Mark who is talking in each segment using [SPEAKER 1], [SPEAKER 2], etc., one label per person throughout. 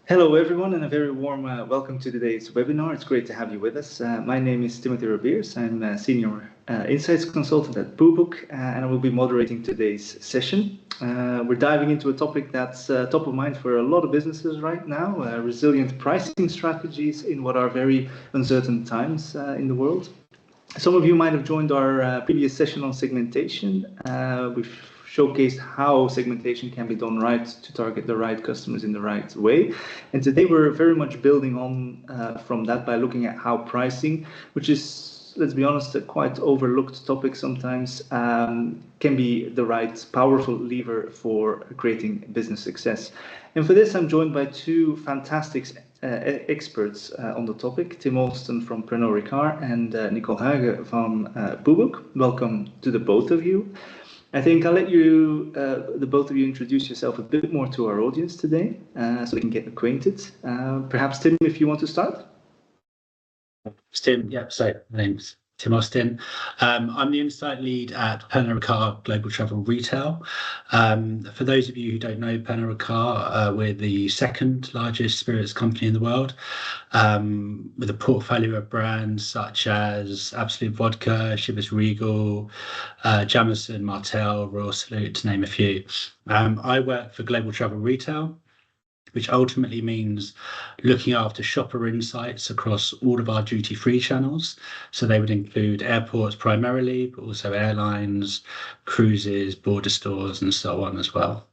[SPEAKER 1] Hello, everyone, and a very warm welcome to today's webinar. It's great to have you with us. My name is Timothy Rabiers. I'm a Senior Insights Consultant at BooBook, and I will be moderating today's session. We're diving into a topic that's top of mind for a lot of businesses right now, resilient pricing strategies in what are very uncertain times in the world. Some of you might have joined our previous session on segmentation. We've showcased how segmentation can be done right to target the right customers in the right way. And today we're very much building on from that by looking at how pricing, which is, let's be honest, a quite overlooked topic sometimes, can be the right powerful lever for creating business success. And for this, I'm joined by two fantastic experts on the topic, Tim Olsten from Pernod Ricard and Nicole Huyghe from BooBook. Welcome to the both of you. I think I'll let you, the both of you, introduce yourself a bit more to our audience today, so we can get acquainted. Perhaps Tim, if you want to start.
[SPEAKER 2] Tim, yeah. So my name's Tim Austin. I'm the Insight Lead at Pernod Ricard Global Travel Retail. For those of you who don't know Pernod Ricard, we're the second largest spirits company in the world, with a portfolio of brands such as Absolut Vodka, Chivas Regal, Jameson, Martell, Royal Salute, to name a few. I work for Global Travel Retail, which ultimately means looking after shopper insights across all of our duty-free channels. So they would include airports primarily, but also airlines, cruises, border stores, and so on as well.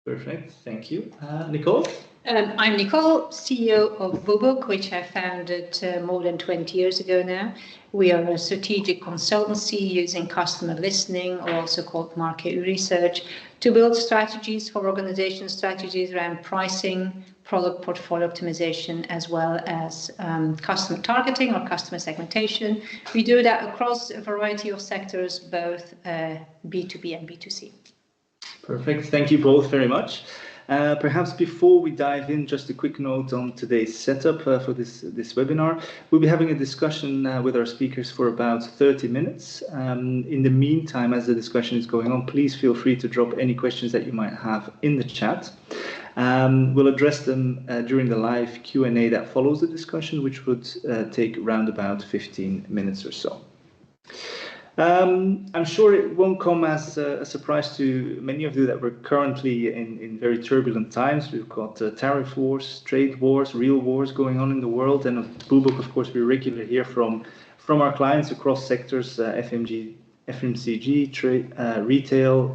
[SPEAKER 1] Perfect, thank you. Nicole?
[SPEAKER 3] I'm Nicole, CEO of BooBook, which I founded more than 20 years ago now. We are a strategic consultancy using customer listening, or also called market research, to build strategies for organization strategies around pricing, product portfolio optimization, as well as customer targeting or customer segmentation. We do that across a variety of sectors, both B2B and B2C.
[SPEAKER 1] Perfect, thank you both very much. Perhaps before we dive in, just a quick note on today's setup for this webinar. We'll be having a discussion with our speakers for about 30 minutes. In the meantime, as the discussion is going on, please feel free to drop any questions that you might have in the chat. We'll address them during the live Q&A that follows the discussion, which would take around about 15 minutes or so. I'm sure it won't come as a surprise to many of you that we're currently in very turbulent times. We've got tariff wars, trade wars, real wars going on in the world. And at BooBook, of course, we regularly hear from our clients across sectors, FMCG, trade, retail,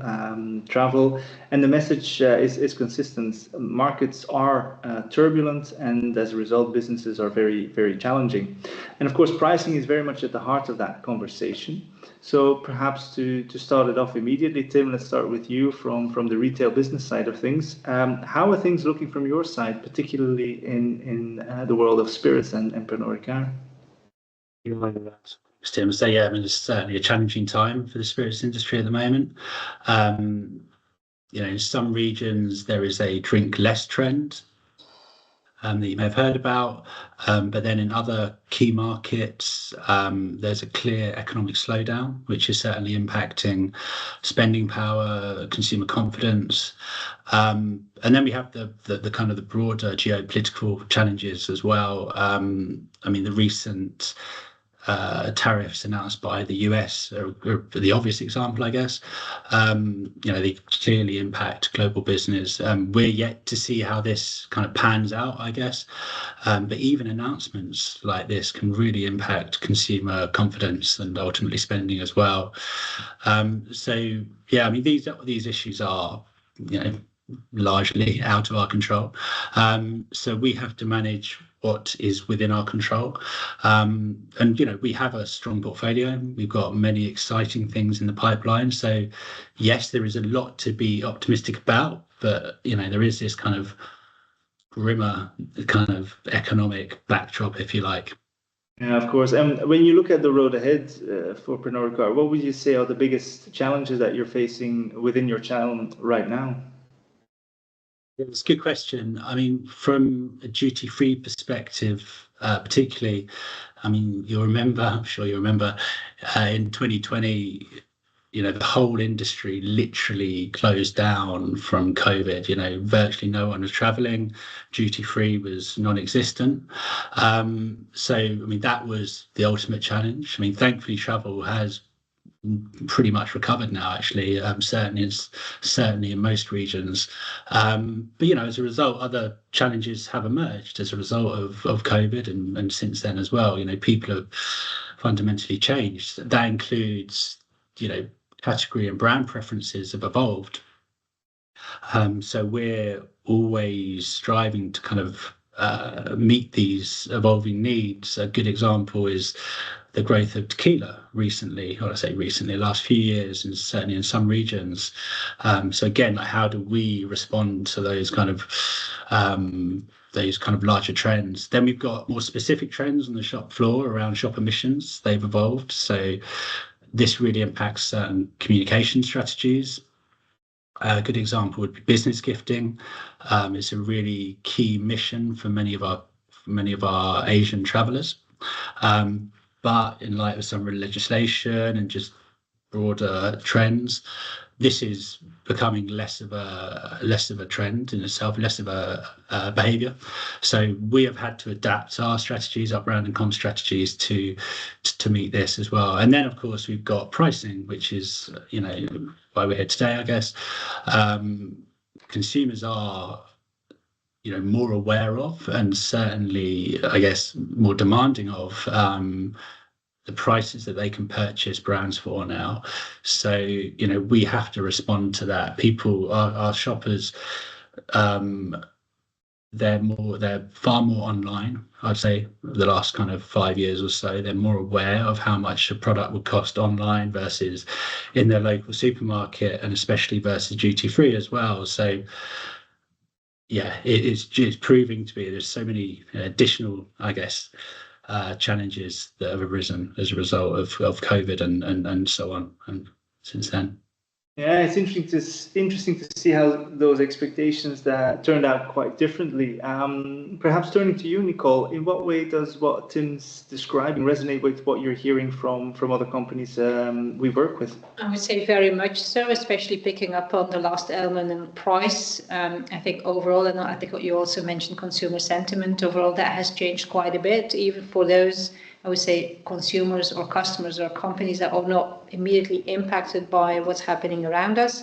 [SPEAKER 1] travel, and the message is consistent. Markets are turbulent, and as a result, businesses are very, very challenging. And of course, pricing is very much at the heart of that conversation. So perhaps to start it off immediately, Tim, let's start with you from the retail business side of things. How are things looking from your side, particularly in the world of spirits and Pernod Ricard?
[SPEAKER 2] Tim, so yeah, I mean, it's certainly a challenging time for the spirits industry at the moment. In some regions there is a drink less trend that you may have heard about, but then in other key markets there's a clear economic slowdown, which is certainly impacting spending power, consumer confidence, and then we have the kind of the broader geopolitical challenges as well. I mean, the recent tariffs announced by the US are the obvious example, I guess. They clearly impact global business. We're yet to see how this kind of pans out, I guess. But even announcements like this can really impact consumer confidence and ultimately spending as well. So yeah, I mean, these issues are, largely out of our control. So we have to manage what is within our control. And, we have a strong portfolio. We've got many exciting things in the pipeline. So yes, there is a lot to be optimistic about, but, there is this kind of grimmer kind of economic backdrop, if you like.
[SPEAKER 1] Yeah, of course. And when you look at the road ahead for Pernod Ricard, what would you say are the biggest challenges that you're facing within your channel right now?
[SPEAKER 2] It's a good question. I mean, from a duty-free perspective, particularly, I mean, I'm sure you remember, in 2020, the whole industry literally closed down from COVID. Virtually no one was traveling. Duty free was non-existent. So, that was the ultimate challenge. Thankfully, travel has pretty much recovered now, actually, certainly in most regions. But as a result, other challenges have emerged as a result of COVID, and since then as well. People have fundamentally changed. That includes, category and brand preferences have evolved. So we're always striving to kind of meet these evolving needs. A good example is the growth of tequila recently, or I say recently, last few years, and certainly in some regions. So again, how do we respond to those kind of larger trends? Then we've got more specific trends on the shop floor around shop emissions. They've evolved. So this really impacts certain communication strategies. A good example would be business gifting. It's a really key mission for many of our Asian travellers. But in light of some legislation and just broader trends, this is becoming less of a trend in itself, less of a behaviour. So we have had to adapt our strategies, our brand and comm strategies to meet this as well. And then, of course, we've got pricing, which is why we're here today, I guess. Consumers are more aware of, and certainly, I guess, more demanding of the prices that they can purchase brands for now. So, we have to respond to that. People, our shoppers, they're far more online, I'd say, the last kind of 5 years or so. They're more aware of how much a product would cost online versus in their local supermarket, and especially versus duty free as well. So yeah, it's proving to be, there's so many additional, I guess, challenges that have arisen as a result of COVID and so on, and since then.
[SPEAKER 1] Yeah, it's interesting to see how those expectations that turned out quite differently. Perhaps turning to you, Nicole, in what way does what Tim's describing resonate with what you're hearing from other companies we work with?
[SPEAKER 3] I would say very much so, especially picking up on the last element in price. I think overall, and I think what you also mentioned, consumer sentiment, overall that has changed quite a bit, even for those, I would say, consumers or customers or companies that are not immediately impacted by what's happening around us.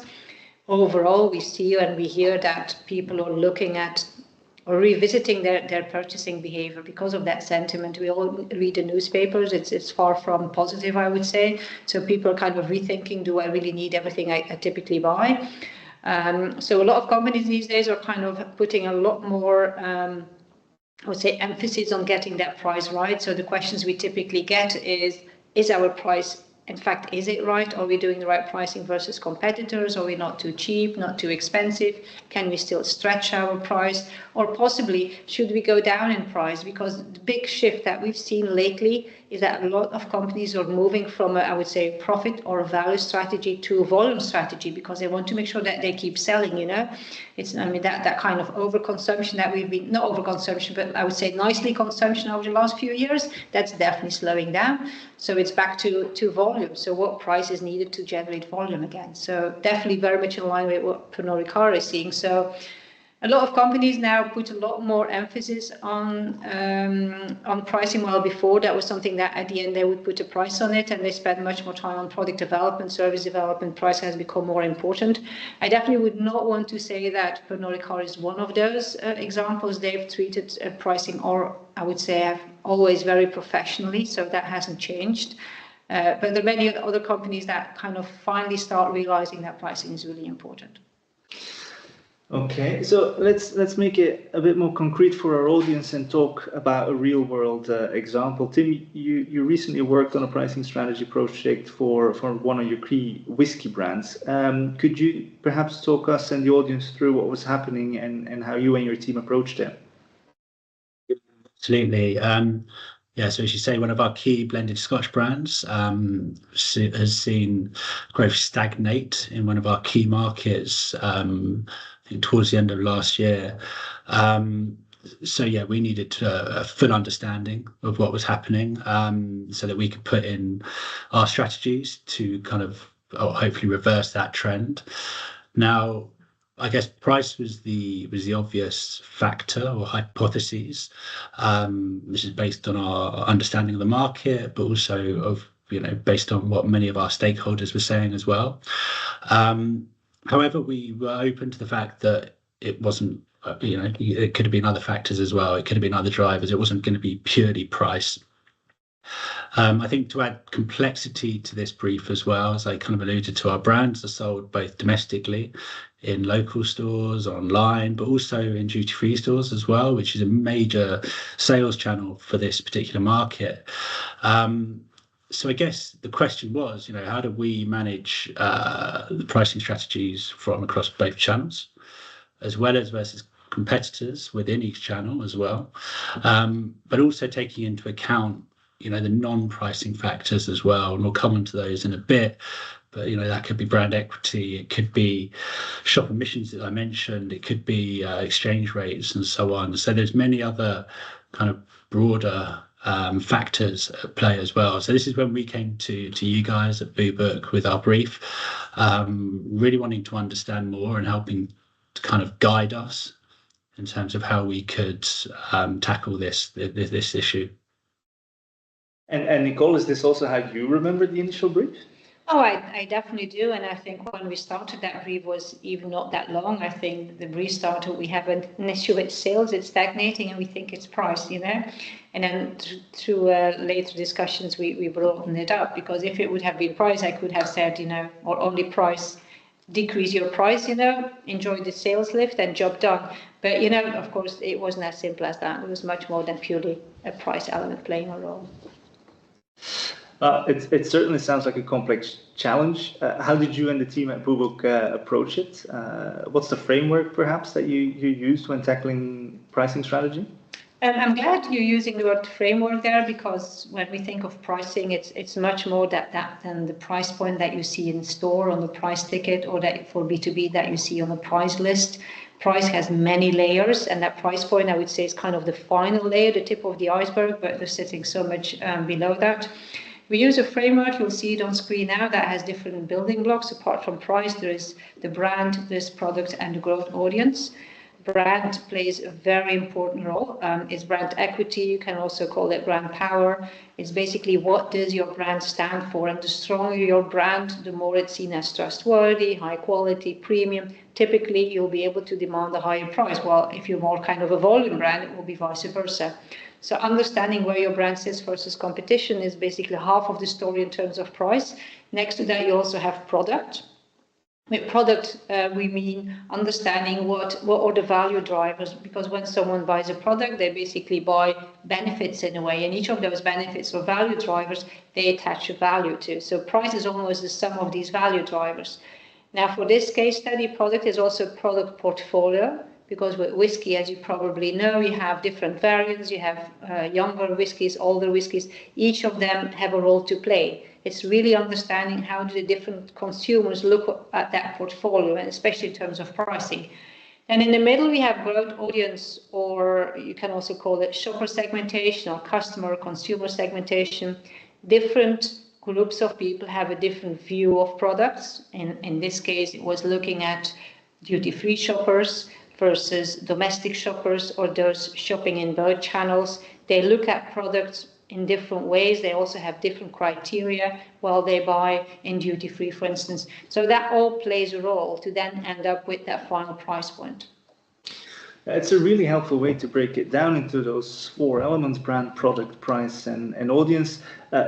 [SPEAKER 3] Overall, we see and we hear that people are looking at or revisiting their purchasing behavior because of that sentiment. We all read the newspapers. It's far from positive, I would say. So people are kind of rethinking, do I really need everything I typically buy? So a lot of companies these days are kind of putting a lot more I would say emphasis on getting that price right. So the questions we typically get is our price, in fact, is it right? Are we doing the right pricing versus competitors? Are we not too cheap, not too expensive? Can we still stretch our price? Or possibly, should we go down in price? Because the big shift that we've seen lately is that a lot of companies are moving from I would say, profit or a value strategy to a volume strategy, because they want to make sure that they keep selling, It's, that kind of overconsumption that we've been, not overconsumption, but I would say nicely consumption over the last few years, that's definitely slowing down. So it's back to volume. So what price is needed to generate volume again? So definitely very much in line with what Pernod Ricard is seeing. So a lot of companies now put a lot more emphasis on pricing. While before that was something that at the end they would put a price on it, and they spend much more time on product development, service development. Price has become more important. I definitely would not want to say that Pernod Ricard is one of those examples. They've treated pricing, or I would say, have always very professionally, so that hasn't changed. But there are many other companies that kind of finally start realizing that pricing is really important.
[SPEAKER 1] Okay, so let's make it a bit more concrete for our audience and talk about a real world example. Tim, you recently worked on a pricing strategy project for one of your key whiskey brands. Could you perhaps talk us and the audience through what was happening and how you and your team approached it?
[SPEAKER 2] Absolutely. So as you say, one of our key blended Scotch brands has seen growth stagnate in one of our key markets, towards the end of last year. We needed a full understanding of what was happening, so that we could put in our strategies to kind of hopefully reverse that trend. Now, I guess price was the obvious factor or hypothesis. This is based on our understanding of the market, but also of based on what many of our stakeholders were saying as well. However, we were open to the fact that it wasn't. It could have been other factors as well. It could have been other drivers. It wasn't going to be purely price. I think to add complexity to this brief as well, as I kind of alluded to, our brands are sold both domestically in local stores, online, but also in duty-free stores as well, which is a major sales channel for this particular market. So I guess the question was, how do we manage the pricing strategies from across both channels, as well as versus competitors within each channel as well, but also taking into account the non-pricing factors as well, and we'll come on to those in a bit. But that could be brand equity, it could be shop emissions that I mentioned, it could be exchange rates and so on. So there's many other kind of broader factors at play as well. So this is when we came to you guys at BooBook with our brief, really wanting to understand more and helping to kind of guide us in terms of how we could tackle this issue.
[SPEAKER 1] And Nicole, is this also how you remember the initial brief?
[SPEAKER 3] Oh, I definitely do. And I think when we started that brief was even not that long. I think the brief started, we have an issue with sales, it's stagnating, and we think it's price, And then through later discussions, we broadened it up, because if it would have been price, I could have said, or only price, decrease your price, enjoy the sales lift and job done. But, of course, it wasn't as simple as that. It was much more than purely a price element playing a role.
[SPEAKER 1] It certainly sounds like a complex challenge. How did you and the team at BooBook approach it? What's the framework, perhaps, that you used when tackling pricing strategy?
[SPEAKER 3] I'm glad you're using the word framework there, because when we think of pricing, it's much more than the price point that you see in store on the price ticket, or that for B2B that you see on the price list. Price has many layers, and that price point, I would say, is kind of the final layer, the tip of the iceberg, but they're sitting so much below that. We use a framework, you'll see it on screen now, that has different building blocks. Apart from price, there is the brand, there's product, and the growth audience. Brand plays a very important role. It's brand equity, you can also call it brand power. It's basically, what does your brand stand for? And the stronger your brand, the more it's seen as trustworthy, high quality, premium. Typically, you'll be able to demand a higher price. While if you're more kind of a volume brand, it will be vice versa. So understanding where your brand sits versus competition is basically half of the story in terms of price. Next to that, you also have product. With product, we mean understanding what are the value drivers, because when someone buys a product, they basically buy benefits in a way, and each of those benefits or value drivers, they attach a value to. So price is almost the sum of these value drivers. Now, for this case study, product is also product portfolio, because with whiskey, as you probably know, you have different variants, you have younger whiskies, older whiskies, each of them have a role to play. It's really understanding how do the different consumers look at that portfolio, and especially in terms of pricing. And in the middle, we have growth audience, or you can also call it shopper segmentation or customer consumer segmentation. Different groups of people have a different view of products. In this case, it was looking at duty-free shoppers versus domestic shoppers, or those shopping in both channels. They look at products in different ways. They also have different criteria while they buy in duty-free, for instance. So that all plays a role to then end up with that final price point.
[SPEAKER 1] It's a really helpful way to break it down into those four elements: brand, product, price, and audience.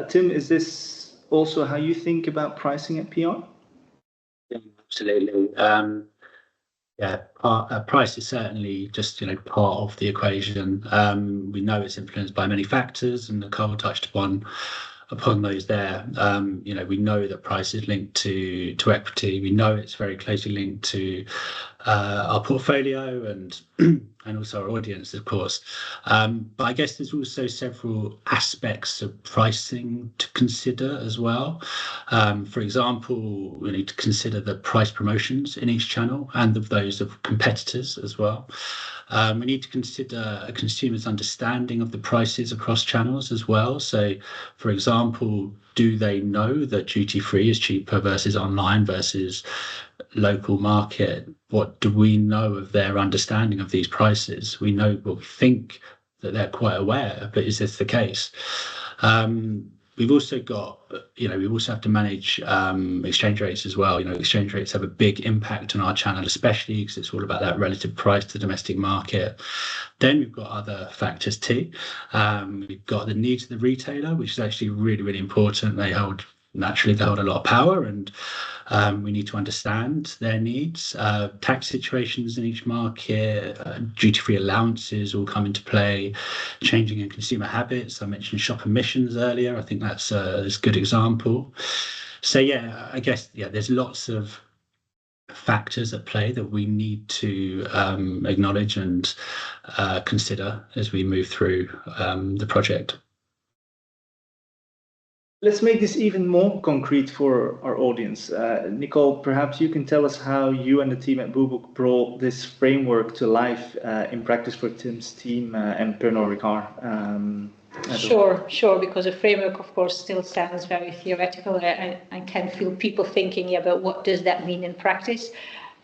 [SPEAKER 1] Tim, is this also how you think about pricing at PR?
[SPEAKER 2] Yeah, absolutely. Price is certainly just part of the equation. We know it's influenced by many factors, and Nicole touched upon those there. We know that price is linked to equity. We know it's very closely linked to our portfolio and also our audience, of course. But I guess there's also several aspects of pricing to consider as well. For example, we need to consider the price promotions in each channel and of those of competitors as well. We need to consider a consumer's understanding of the prices across channels as well. So, for example, do they know that duty-free is cheaper versus online versus local market? What do we know of their understanding of these prices? We know, well, we think that they're quite aware, but is this the case? We've also got, we also have to manage exchange rates as well. Exchange rates have a big impact on our channel, especially because it's all about that relative price to the domestic market. Then we've got other factors too. We've got the needs of the retailer, which is actually really, really important. They hold a lot of power, and we need to understand their needs. Tax situations in each market, duty-free allowances all come into play, changing in consumer habits. I mentioned shop emissions earlier. I think that's a good example. So I guess there's lots of factors at play that we need to acknowledge and consider as we move through the project.
[SPEAKER 1] Let's make this even more concrete for our audience. Nicole, perhaps you can tell us how you and the team at Boobook brought this framework to life in practice for Tim's team and Pernod Ricard.
[SPEAKER 3] Sure, because the framework, of course, still sounds very theoretical. I can feel people thinking about what does that mean in practice.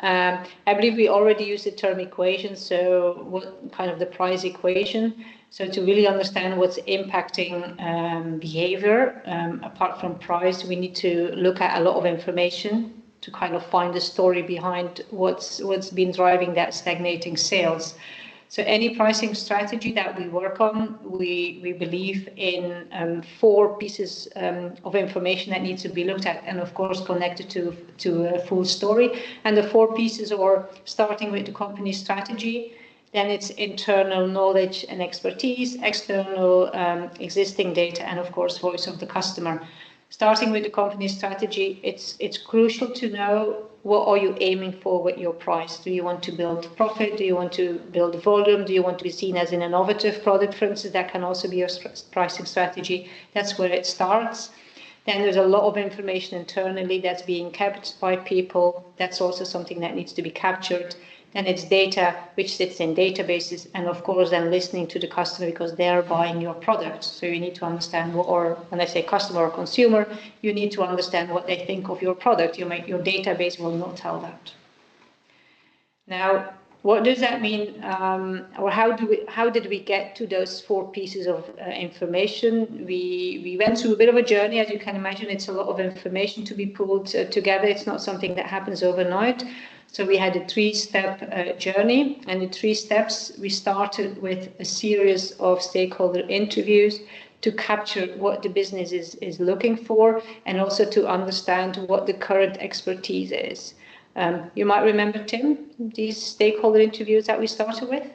[SPEAKER 3] I believe we already use the term equation, so what kind of the price equation. So to really understand what's impacting behavior, apart from price, we need to look at a lot of information to kind of find the story behind what's been driving that stagnating sales. So any pricing strategy that we work on, we believe in 4 pieces of information that needs to be looked at, and of course connected to a full story. And the 4 pieces are starting with the company strategy. Then it's internal knowledge and expertise, external existing data, and of course voice of the customer. Starting with the company strategy, it's crucial to know what are you aiming for with your price. Do you want to build profit? Do you want to build volume? Do you want to be seen as an innovative product, for instance? That can also be a pricing strategy. That's where it starts. Then there's a lot of information internally that's being kept by people. That's also something that needs to be captured. Then it's data, which sits in databases, and of course then listening to the customer because they're buying your product. So you need to understand when I say customer or consumer, you need to understand what they think of your product. Your database will not tell that. Now, what does that mean, or how did we get to those 4 pieces of information? We went through a bit of a journey, as you can imagine. It's a lot of information to be pulled together. It's not something that happens overnight. So we had a 3-step journey, and in 3 steps, we started with a series of stakeholder interviews to capture what the business is looking for, and also to understand what the current expertise is. You might remember, Tim, these stakeholder interviews that we started with?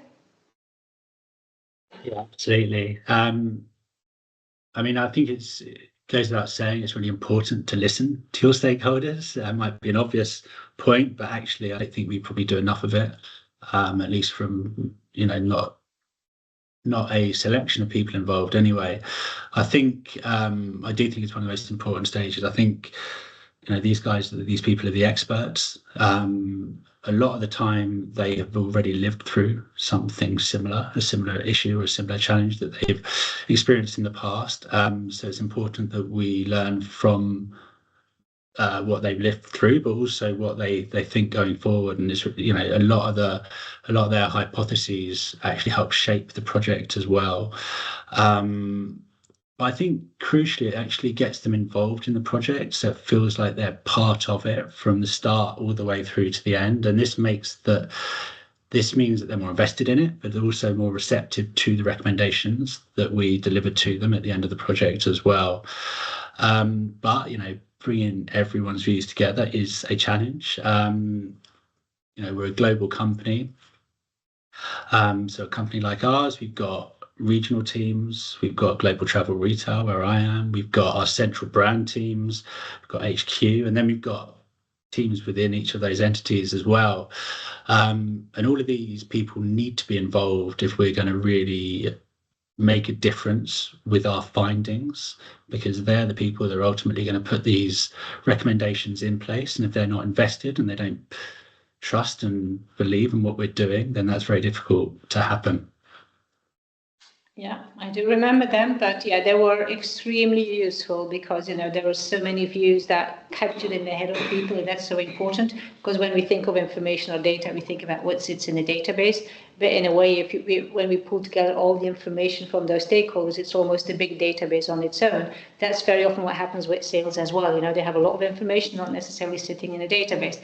[SPEAKER 2] Yeah, absolutely. I think it goes without saying it's really important to listen to your stakeholders. That might be an obvious point, but actually I don't think we probably do enough of it, at least from, not a selection of people involved anyway. I think, I do think it's one of the most important stages. I think, these people are the experts. A lot of the time they have already lived through something similar, a similar issue or a similar challenge that they've experienced in the past. So it's important that we learn from what they've lived through, but also what they think going forward. And it's, a lot of their hypotheses actually help shape the project as well. I think crucially, it actually gets them involved in the project, so it feels like they're part of it from the start all the way through to the end. And this means that they're more invested in it, but they're also more receptive to the recommendations that we deliver to them at the end of the project as well. But bringing everyone's views together is a challenge. We're a global company, so a company like ours, we've got regional teams, we've got global travel retail where I am, we've got our central brand teams, we've got HQ, and then we've got teams within each of those entities as well. And all of these people need to be involved if we're going to really make a difference with our findings, because they're the people that are ultimately going to put these recommendations in place. And if they're not invested and they don't trust and believe in what we're doing, then that's very difficult to happen.
[SPEAKER 3] Yeah, I do remember them, but yeah, they were extremely useful because, there were so many views that captured in the head of people, and that's so important because when we think of information or data, we think about what sits in a database. But in a way, when we pull together all the information from those stakeholders, it's almost a big database on its own. That's very often what happens with sales as well. They have a lot of information, not necessarily sitting in a database.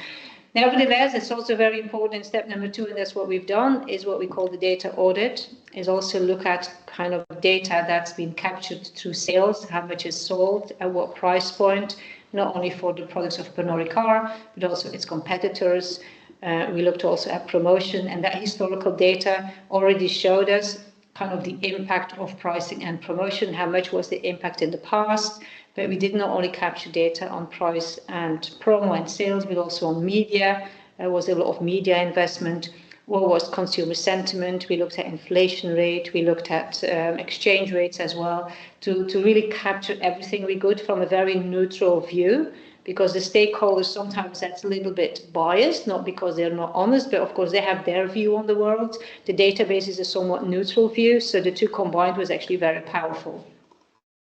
[SPEAKER 3] Nevertheless, it's also very important. Step number 2, and that's what we've done, is what we call the data audit, is also look at kind of data that's been captured through sales, how much is sold, at what price point, not only for the products of Pernod Ricard, but also its competitors. We looked also at promotion, and that historical data already showed us kind of the impact of pricing and promotion, how much was the impact in the past. But we did not only capture data on price and promo and sales, but also on media. There was a lot of media investment. What was consumer sentiment? We looked at inflation rate. We looked at exchange rates as well to really capture everything we could from a very neutral view, because the stakeholders, sometimes that's a little bit biased, not because they're not honest, but of course they have their view on the world. The database is a somewhat neutral view, so the two combined was actually very powerful.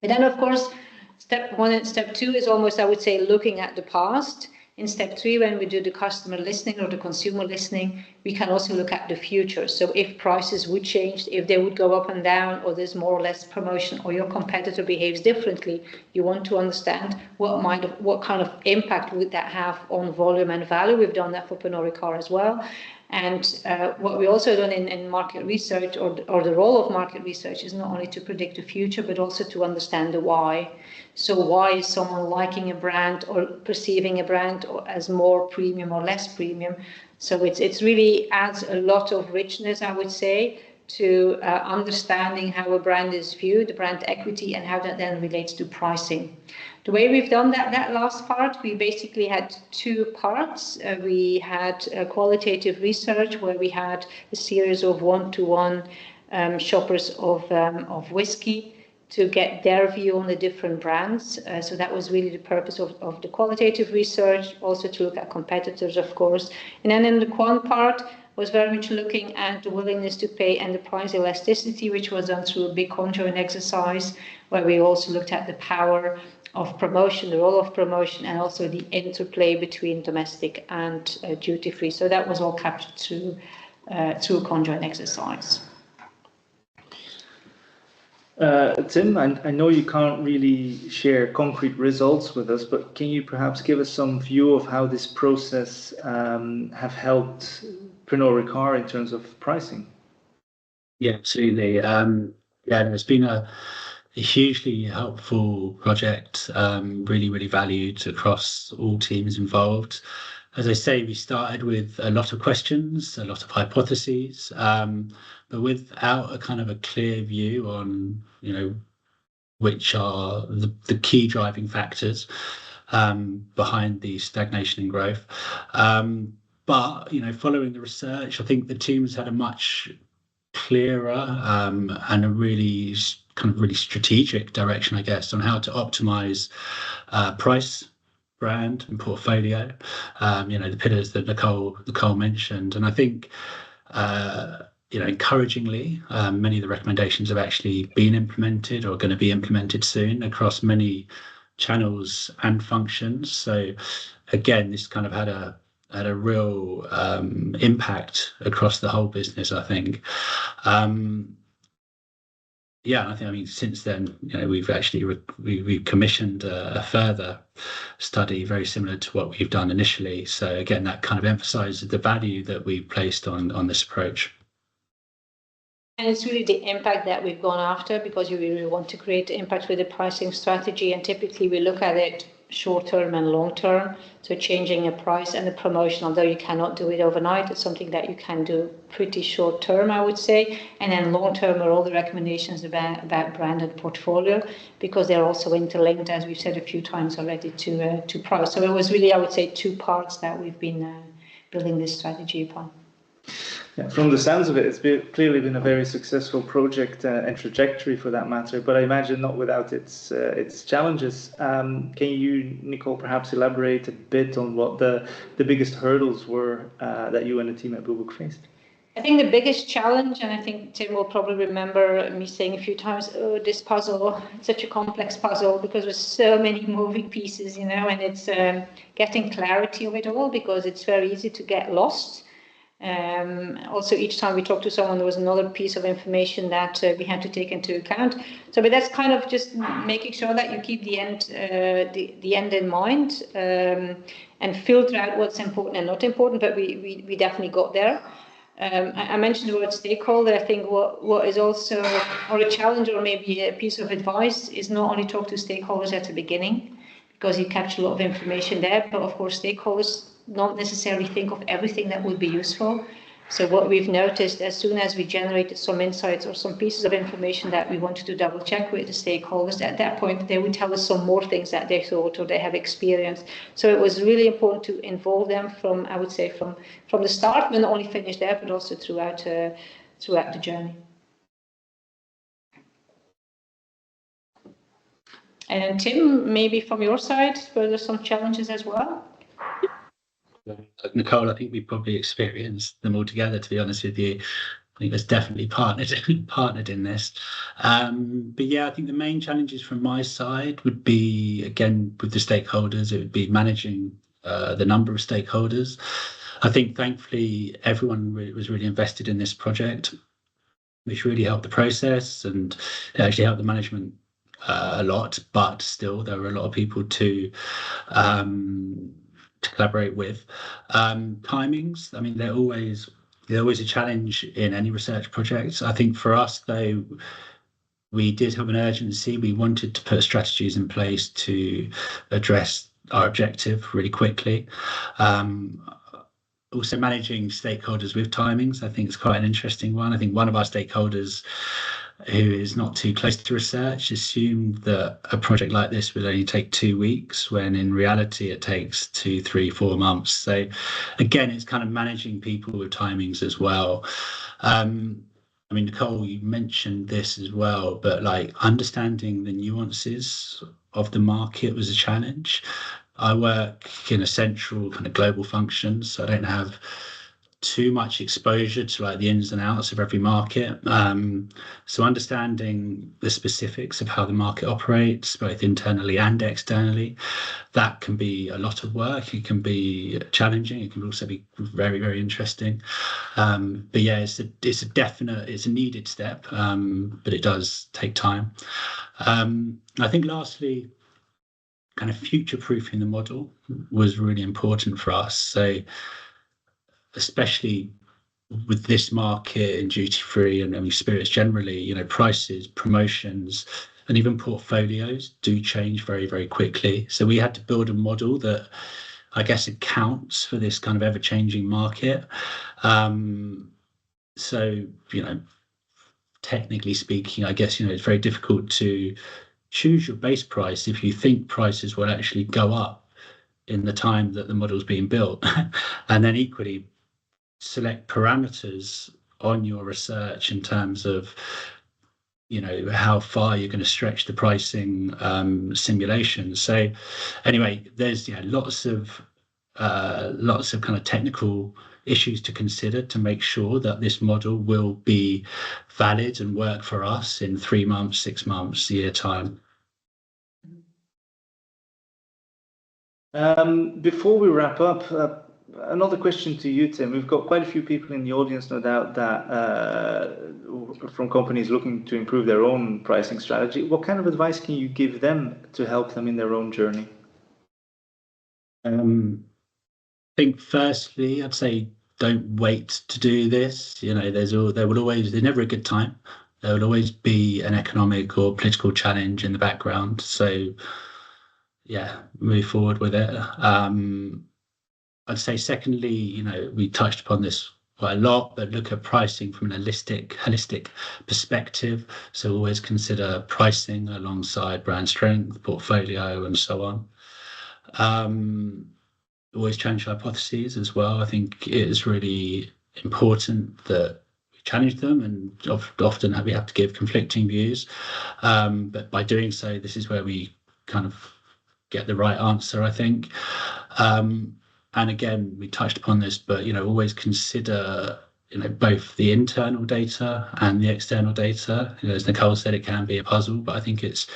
[SPEAKER 3] And then, of course, step 1 and step 2 is almost, I would say, looking at the past. In step 3, when we do the customer listening or the consumer listening, we can also look at the future. So if prices would change, if they would go up and down, or there's more or less promotion, or your competitor behaves differently, you want to understand what kind of impact would that have on volume and value. We've done that for Pernod Ricard as well. And what we also done in market research, or the role of market research, is not only to predict the future, but also to understand the why. So why is someone liking a brand or perceiving a brand as more premium or less premium? So it's really adds a lot of richness, I would say, to understanding how a brand is viewed, the brand equity, and how that then relates to pricing. The way we've done that last part, we basically had 2 parts. We had qualitative research where we had a series of 1-to-1 shoppers of whiskey to get their view on the different brands. So that was really the purpose of the qualitative research, also to look at competitors, of course. And then in the quant part was very much looking at the willingness to pay and the price elasticity, which was done through a big conjoint exercise, where we also looked at the power of promotion, the role of promotion, and also the interplay between domestic and duty-free. So that was all captured through a conjoint exercise.
[SPEAKER 1] Tim, I know you can't really share concrete results with us, but can you perhaps give us some view of how this process have helped Pernod Ricard in terms of pricing?
[SPEAKER 2] Yeah, absolutely. It's been a hugely helpful project, really, really valued across all teams involved. As I say, we started with a lot of questions, a lot of hypotheses, but without a kind of a clear view on, which are the key driving factors behind the stagnation in growth. But, following the research, I think the teams had a much clearer and a really strategic direction, I guess, on how to optimize price, brand, and portfolio. The pillars that Nicole mentioned, and I think encouragingly, many of the recommendations have actually been implemented or are going to be implemented soon across many channels and functions. So again, this kind of had a real impact across the whole business, I think. Since then, we've actually we've commissioned a further study very similar to what we've done initially. So again, that kind of emphasizes the value that we placed on this approach.
[SPEAKER 3] And it's really the impact that we've gone after, because you really want to create the impact with the pricing strategy. And typically we look at it short term and long term. So changing a price and a promotion, although you cannot do it overnight, it's something that you can do pretty short term, I would say. And then long term are all the recommendations about brand and portfolio, because they're also interlinked, as we've said a few times already, to price. So it was really, I would say, two parts that we've been building this strategy upon.
[SPEAKER 1] Yeah, from the sounds of it, it's clearly been a very successful project and trajectory for that matter, but I imagine not without its challenges. Can you, Nicole, perhaps elaborate a bit on what the biggest hurdles were that you and the team at Bubuk faced?
[SPEAKER 3] I think the biggest challenge, and I think Tim will probably remember me saying a few times, oh, this puzzle, such a complex puzzle, because there's so many moving pieces, and it's getting clarity of it all, because it's very easy to get lost. Also, each time we talked to someone, there was another piece of information that we had to take into account. So, but that's kind of just making sure that you keep the end in mind, and filter out what's important and not important. But we definitely got there. I mentioned the word stakeholder. I think what is also, or a challenge, or maybe a piece of advice, is not only talk to stakeholders at the beginning, because you capture a lot of information there, but of course stakeholders not necessarily think of everything that would be useful. So what we've noticed, as soon as we generated some insights or some pieces of information that we wanted to double check with the stakeholders, at that point they would tell us some more things that they thought or they have experienced. So it was really important to involve them from, I would say, from the start, but not only finish there, but also throughout the journey. And Tim, maybe from your side, were there some challenges as well?
[SPEAKER 2] Nicole, I think we probably experienced them all together, to be honest with you. I think there's definitely partnered in this. But yeah, I think the main challenges from my side would be, again, with the stakeholders, it would be managing the number of stakeholders. I think thankfully everyone was really invested in this project, which really helped the process, and it actually helped the management a lot, but still there were a lot of people to collaborate with. Timings, I mean, they're always a challenge in any research projects. I think for us, though, we did have an urgency. We wanted to put strategies in place to address our objective really quickly. Also managing stakeholders with timings, I think, is quite an interesting one. I think one of our stakeholders, who is not too close to research, assumed that a project like this would only take 2 weeks, when in reality it takes 2, 3, 4 months. So again, it's kind of managing people with timings as well. I mean, Nicole, you mentioned this as well, but like understanding the nuances of the market was a challenge. I work in a central kind of global function, so I don't have too much exposure to like the ins and outs of every market. So understanding the specifics of how the market operates, both internally and externally, that can be a lot of work. It can be challenging. It can also be very, very interesting. But yeah, it's a needed step, but it does take time. I think lastly, kind of future-proofing the model was really important for us. So especially with this market in duty-free and spirits generally, prices, promotions, and even portfolios do change very, very quickly. So we had to build a model that, I guess, accounts for this kind of ever-changing market. So, technically speaking, I guess, it's very difficult to choose your base price if you think prices will actually go up in the time that the model's being built. And then equally, select parameters on your research in terms of how far you're going to stretch the pricing simulations. So anyway, there's lots of kind of technical issues to consider to make sure that this model will be valid and work for us in 3 months, 6 months, a year time.
[SPEAKER 1] Before we wrap up, another question to you, Tim. We've got quite a few people in the audience, no doubt, that from companies looking to improve their own pricing strategy. What kind of advice can you give them to help them in their own journey?
[SPEAKER 2] I think firstly, I'd say don't wait to do this. There's never a good time. There will always be an economic or political challenge in the background. So move forward with it. I'd say secondly, we touched upon this quite a lot, but look at pricing from an holistic perspective. So always consider pricing alongside brand strength, portfolio, and so on. Always challenge hypotheses as well. I think it is really important that we challenge them, and often we have to give conflicting views. But by doing so, this is where we kind of get the right answer, I think. And again, we touched upon this, but always consider both the internal data and the external data. As Nicole said, it can be a puzzle, but I think it's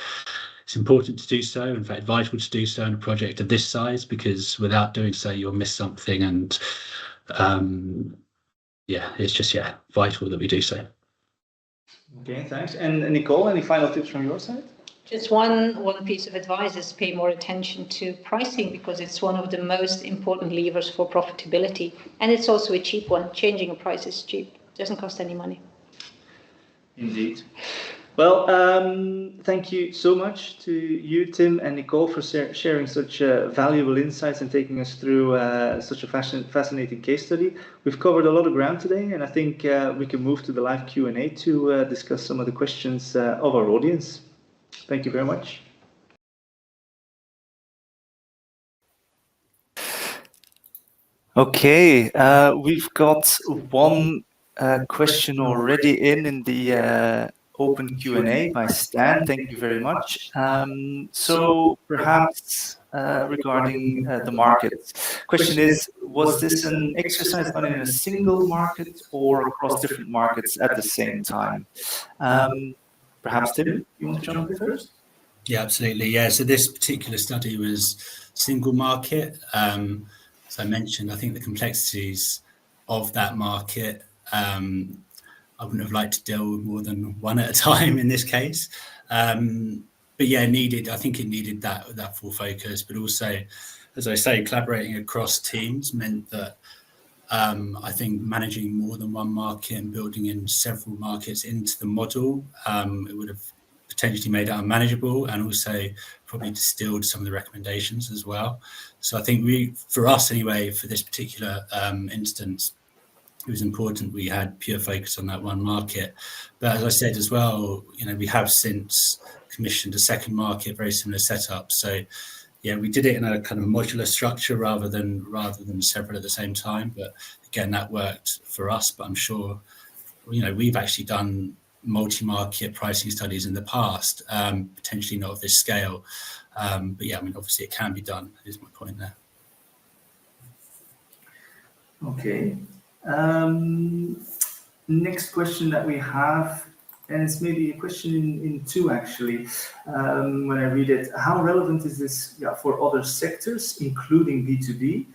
[SPEAKER 2] important to do so. In fact, vital to do so in a project of this size, because without doing so, you'll miss something. And it's just vital that we do so.
[SPEAKER 1] Okay, thanks. And Nicole, any final tips from your side?
[SPEAKER 3] Just one piece of advice is pay more attention to pricing, because it's one of the most important levers for profitability. And it's also a cheap one. Changing a price is cheap. It doesn't cost any money.
[SPEAKER 1] Indeed. Well, thank you so much to you, Tim and Nicole, for sharing such valuable insights and taking us through such a fascinating case study. We've covered a lot of ground today, and I think we can move to the live Q&A to discuss some of the questions of our audience. Thank you very much.
[SPEAKER 4] Okay, we've got one question already in the open Q&A by Stan. Thank you very much. So perhaps regarding the market, question is, was this an exercise done in a single market or across different markets at the same time? Perhaps Tim, you want to jump in first?
[SPEAKER 2] Yeah, absolutely. Yeah, so this particular study was single market. As I mentioned, I think the complexities of that market, I wouldn't have liked to deal with more than one at a time in this case. But yeah, I think it needed that full focus, but also, as I say, collaborating across teams meant that I think managing more than one market and building in several markets into the model, it would have potentially made it unmanageable, and also probably distilled some of the recommendations as well. So I think for us anyway, for this particular instance, it was important we had pure focus on that one market. But as I said as well, we have since commissioned a second market, very similar setup. So yeah, we did it in a kind of modular structure rather than several at the same time. But again, that worked for us. But I'm sure, we've actually done multi-market pricing studies in the past, potentially not of this scale. But yeah, obviously it can be done, is my point there.
[SPEAKER 1] Okay. Next question that we have, and it's maybe a question in two actually, when I read it. How relevant is this for other sectors, including B2B?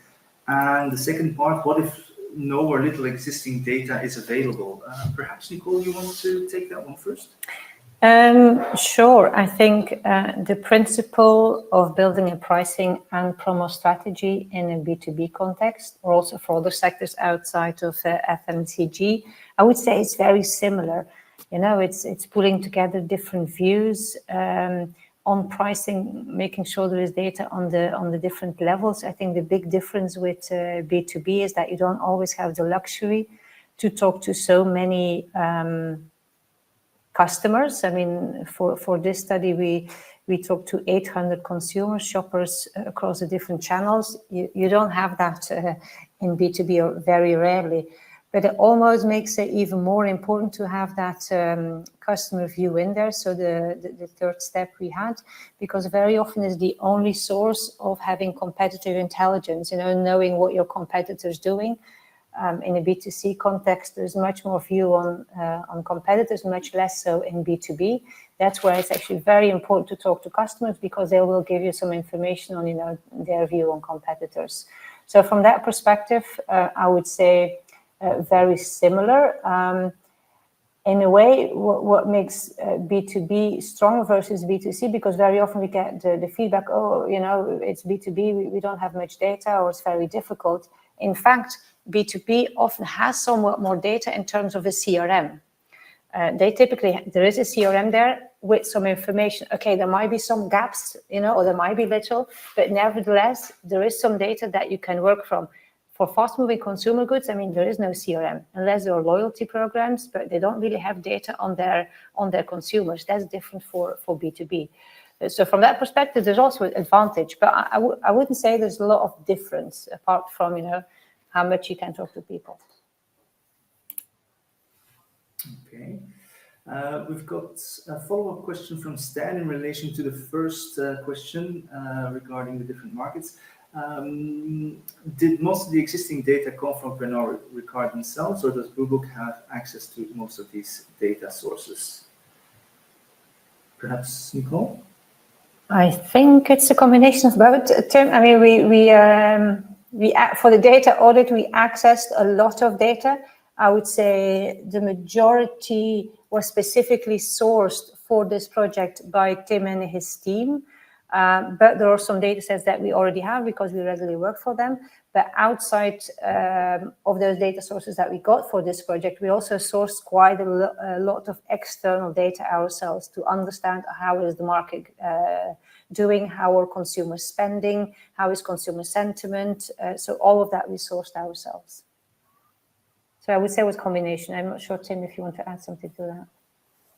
[SPEAKER 1] And the second part, what if no or little existing data is available? Perhaps, Nicole, you want to take that one first?
[SPEAKER 3] Sure. I think the principle of building a pricing and promo strategy in a B2B context, or also for other sectors outside of FMCG, I would say it's very similar. It's pulling together different views on pricing, making sure there is data on the different levels. I think the big difference with B2B is that you don't always have the luxury to talk to so many customers. For this study, we talked to 800 consumers, shoppers across the different channels. You don't have that in B2B, or very rarely. But it almost makes it even more important to have that customer view in there. So the third step we had, because very often is the only source of having competitive intelligence, knowing what your competitor's doing. In a B2C context, there's much more view on competitors, much less so in B2B. That's where it's actually very important to talk to customers, because they will give you some information on their view on competitors. So from that perspective, I would say very similar. In a way, what makes B2B strong versus B2C, because very often we get the feedback, it's B2B, we don't have much data, or it's very difficult. In fact, B2B often has somewhat more data in terms of a CRM. There is a CRM there with some information. Okay, there might be some gaps, or there might be little, but nevertheless, there is some data that you can work from. For fast-moving consumer goods, there is no CRM unless there are loyalty programs, but they don't really have data on their consumers. That's different for B2B. So from that perspective, there's also an advantage, but I wouldn't say there's a lot of difference apart from, how much you can talk to people.
[SPEAKER 1] Okay. We've got a follow-up question from Stan in relation to the first question regarding the different markets. Did most of the existing data come from Pernod Ricard themselves, or does Bubuk have access to most of these data sources? Perhaps Nicole?
[SPEAKER 3] I think it's a combination of both, Tim. We for the data audit, we accessed a lot of data. I would say the majority was specifically sourced for this project by Tim and his team. But there are some data sets that we already have because we regularly work for them. But outside of those data sources that we got for this project, we also sourced quite a lot of external data ourselves to understand how is the market doing, how are consumers spending, how is consumer sentiment. So all of that we sourced ourselves. So I would say it was a combination. I'm not sure, Tim, if you want to add something to that.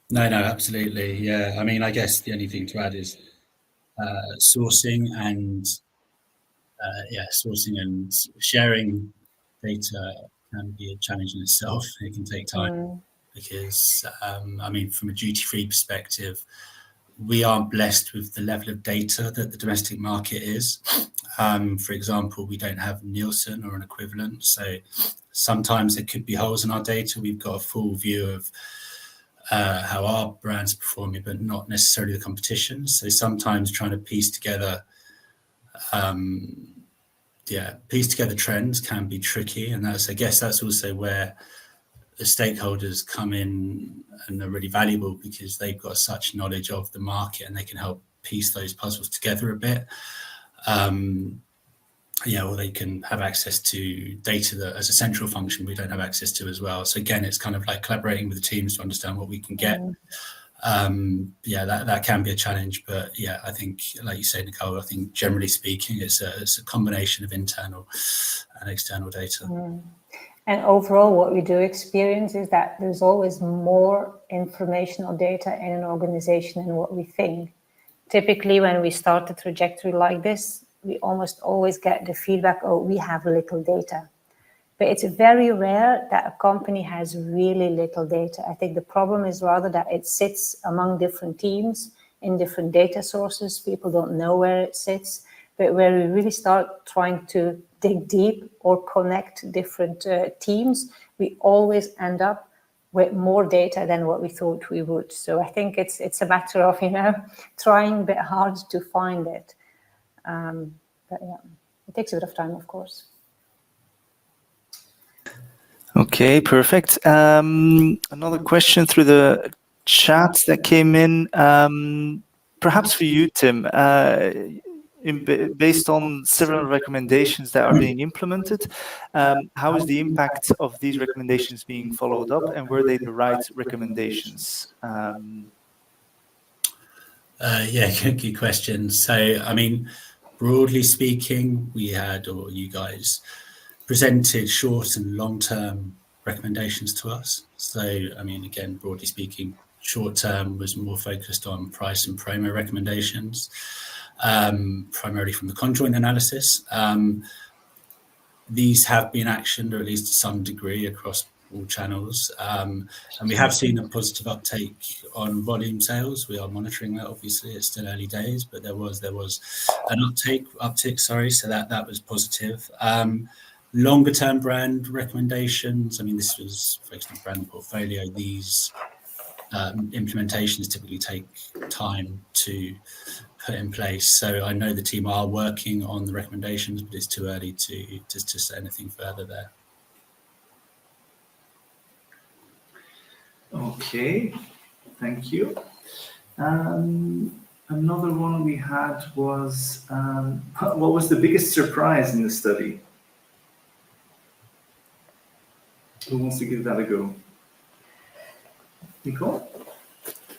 [SPEAKER 2] No, absolutely. Yeah, I guess the only thing to add is sourcing and sharing data can be a challenge in itself. It can take time because, from a duty-free perspective, we aren't blessed with the level of data that the domestic market is. For example, we don't have Nielsen or an equivalent. So sometimes there could be holes in our data. We've got a full view of how our brand's performing, but not necessarily the competition. So sometimes trying to piece together trends can be tricky. And I guess that's also where the stakeholders come in and are really valuable because they've got such knowledge of the market and they can help piece those puzzles together a bit. Or they can have access to data that as a central function we don't have access to as well. So again, it's kind of like collaborating with the teams to understand what we can get. That can be a challenge, but I think, like you say, Nicole, I think generally speaking, it's a combination of internal and external data.
[SPEAKER 3] And overall, what we do experience is that there's always more informational data in an organization than what we think. Typically, when we start a trajectory like this, we almost always get the feedback, we have little data. But it's very rare that a company has really little data. I think the problem is rather that it sits among different teams in different data sources. People don't know where it sits, but where we really start trying to dig deep or connect different teams, we always end up with more data than what we thought we would. So I think it's a matter of, trying a bit hard to find it. But it takes a bit of time, of course.
[SPEAKER 4] Okay, perfect. Another question through the chat that came in, perhaps for you, Tim. Based on several recommendations that are being implemented, how is the impact of these recommendations being followed up, and were they the right recommendations?
[SPEAKER 2] Good question. So, broadly speaking, we had, or you guys presented short and long-term recommendations to us. So, again, broadly speaking, short-term was more focused on price and promo recommendations, primarily from the conjoint analysis. These have been actioned, or at least to some degree, across all channels. And we have seen a positive uptake on volume sales. We are monitoring that, obviously. It's still early days, but there was an uptick, so that was positive. Longer term brand recommendations, this was focused on brand portfolio. These implementations typically take time to put in place. So I know the team are working on the recommendations, but it's too early to say anything further there.
[SPEAKER 1] Okay, thank you. Another one we had was, what was the biggest surprise in the study? Who wants to give that a go? Nicole?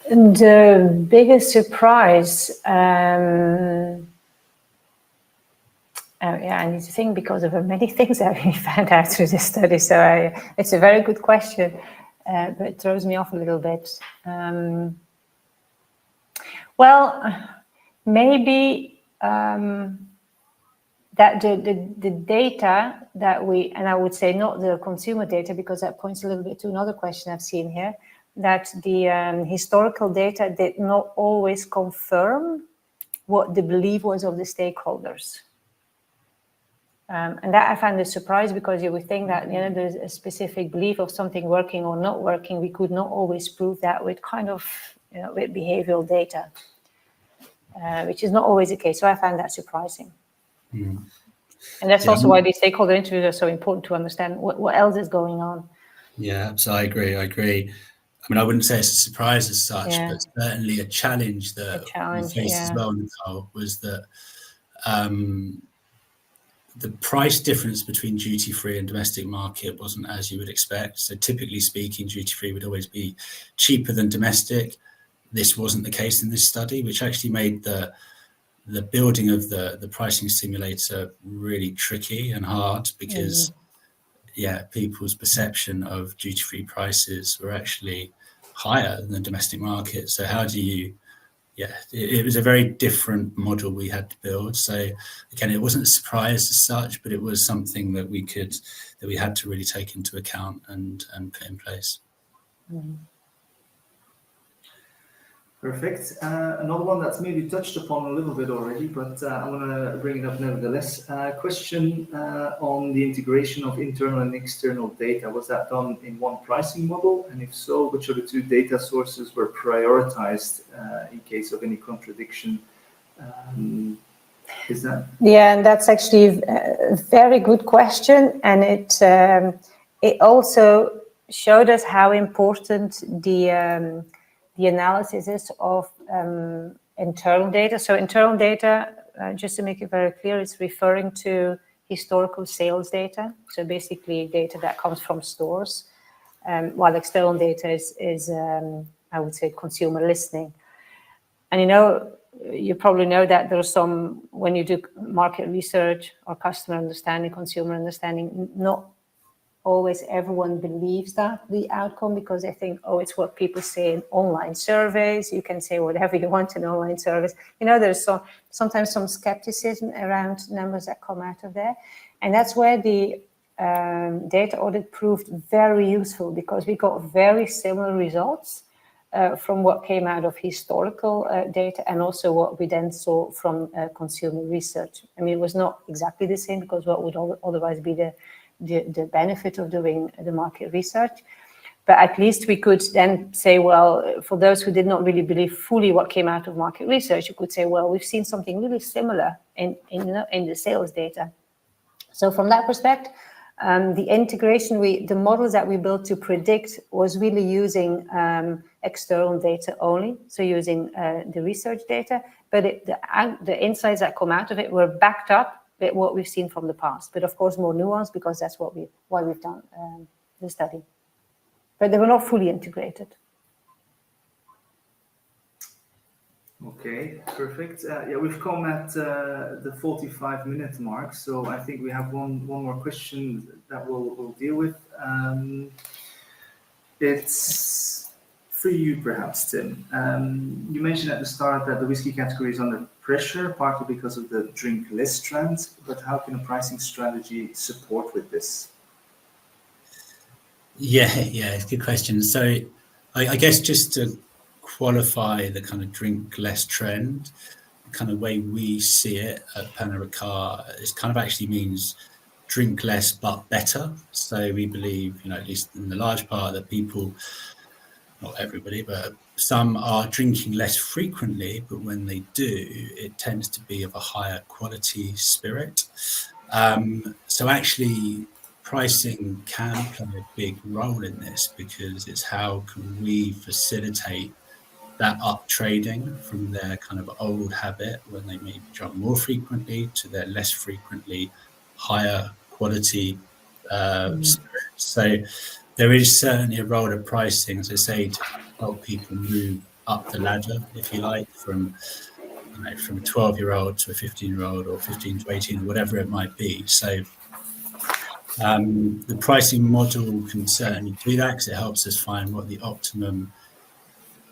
[SPEAKER 3] The biggest surprise, I need to think because of the many things that we found out through this study. So it's a very good question, but it throws me off a little bit. Well, maybe that the data that we, and I would say not the consumer data, because that points a little bit to another question I've seen here, that the historical data did not always confirm what the belief was of the stakeholders. And that I find a surprise, because you would think that there's a specific belief of something working or not working. We could not always prove that with kind of with behavioral data, which is not always the case. So I find that surprising. Mm. And that's also why these stakeholder interviews are so important, to understand what else is going on.
[SPEAKER 2] Yeah, so I agree. I mean, I wouldn't say it's a surprise as such, but certainly a challenge that we faced as well, Nicole, was that the price difference between duty-free and domestic market wasn't as you would expect. So typically speaking, duty-free would always be cheaper than domestic. This wasn't the case in this study, which actually made the building of the pricing simulator really tricky and hard, because people's perception of duty-free prices were actually higher than the domestic market. So how do you, it was a very different model we had to build. So again, it wasn't a surprise as such, but it was something that we had to really take into account and put in place.
[SPEAKER 1] Mm-hmm. Perfect. Another one that's maybe touched upon a little bit already, but I want to bring it up nevertheless. Question on the integration of internal and external data. Was that done in one pricing model? And if so, which of the two data sources were prioritized in case of any contradiction? Is that?
[SPEAKER 3] Yeah, and that's actually a very good question. And it also showed us how important the analysis is of internal data. So internal data, just to make it very clear, it's referring to historical sales data. So basically data that comes from stores, while external data is I would say, consumer listening. And you probably know that there's some, when you do market research or customer understanding, consumer understanding, not always everyone believes that the outcome, because they think, it's what people say in online surveys. You can say whatever you want in online surveys. There's sometimes some skepticism around numbers that come out of there. And that's where the data audit proved very useful, because we got very similar results from what came out of historical data, and also what we then saw from consumer research. I mean, it was not exactly the same, because what would otherwise be the benefit of doing the market research. But at least we could then say, well, for those who did not really believe fully what came out of market research, you could say, well, we've seen something really similar in the sales data. So from that perspective, the integration, the models that we built to predict was really using external data only, so using the research data, but the insights that come out of it were backed up with what we've seen from the past, but of course more nuanced, because that's why we've done the study. But they were not fully integrated.
[SPEAKER 1] Okay, perfect. We've come at the 45-minute mark, so I think we have one more question that we'll deal with. It's for you, perhaps, Tim. You mentioned at the start that the whiskey category is under pressure, partly because of the drink less trend, but how can a pricing strategy support with this?
[SPEAKER 2] Yeah, it's a good question. So I guess just to qualify the kind of drink less trend, the kind of way we see it at Pernod Ricard, it kind of actually means drink less but better. So we believe, at least in the large part, that people, not everybody, but some are drinking less frequently, but when they do, it tends to be of a higher quality spirit. So actually, pricing can play a big role in this, because it's how can we facilitate that up trading from their kind of old habit when they maybe drink more frequently to their less frequently higher quality spirit. So there is certainly a role of pricing, as I say, to help people move up the ladder, if you like, from a 12-year-old to a 15-year-old or 15 to 18, whatever it might be. So the pricing model can certainly do that because it helps us find what the optimum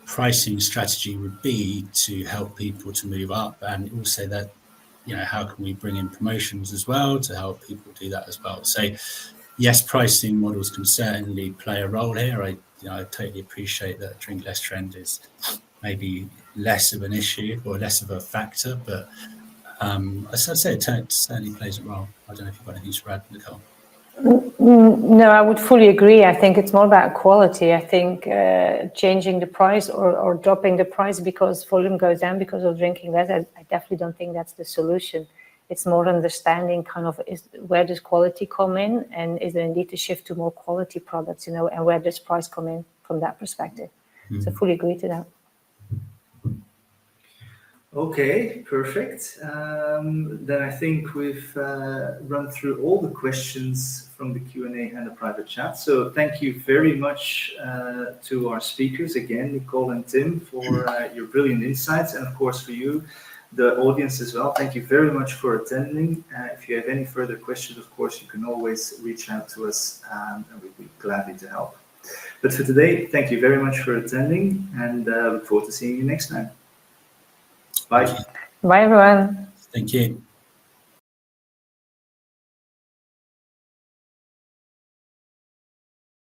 [SPEAKER 2] pricing strategy would be to help people to move up, and also that, how can we bring in promotions as well to help people do that as well. So yes, pricing models can certainly play a role here. I totally appreciate that drink less trend is maybe less of an issue or less of a factor, but as I say, it certainly plays a role. I don't know if you've got anything to add, Nicole.
[SPEAKER 3] No, I would fully agree. I think it's more about quality. I think changing the price or dropping the price because volume goes down because of drinking less, I definitely don't think that's the solution. It's more understanding kind of where does quality come in, and is there indeed a shift to more quality products, and where does price come in from that perspective. So fully agree to that.
[SPEAKER 1] Okay, perfect. Then I think we've run through all the questions from the Q&A and the private chat. So thank you very much to our speakers again, Nicole and Tim, for your brilliant insights, and of course for you, the audience as well. Thank you very much for attending. If you have any further questions, of course, you can always reach out to us, and we'd be gladly to help. But for today, thank you very much for attending, and look forward to seeing you next time. Bye.
[SPEAKER 3] Bye, everyone.
[SPEAKER 2] Thank you.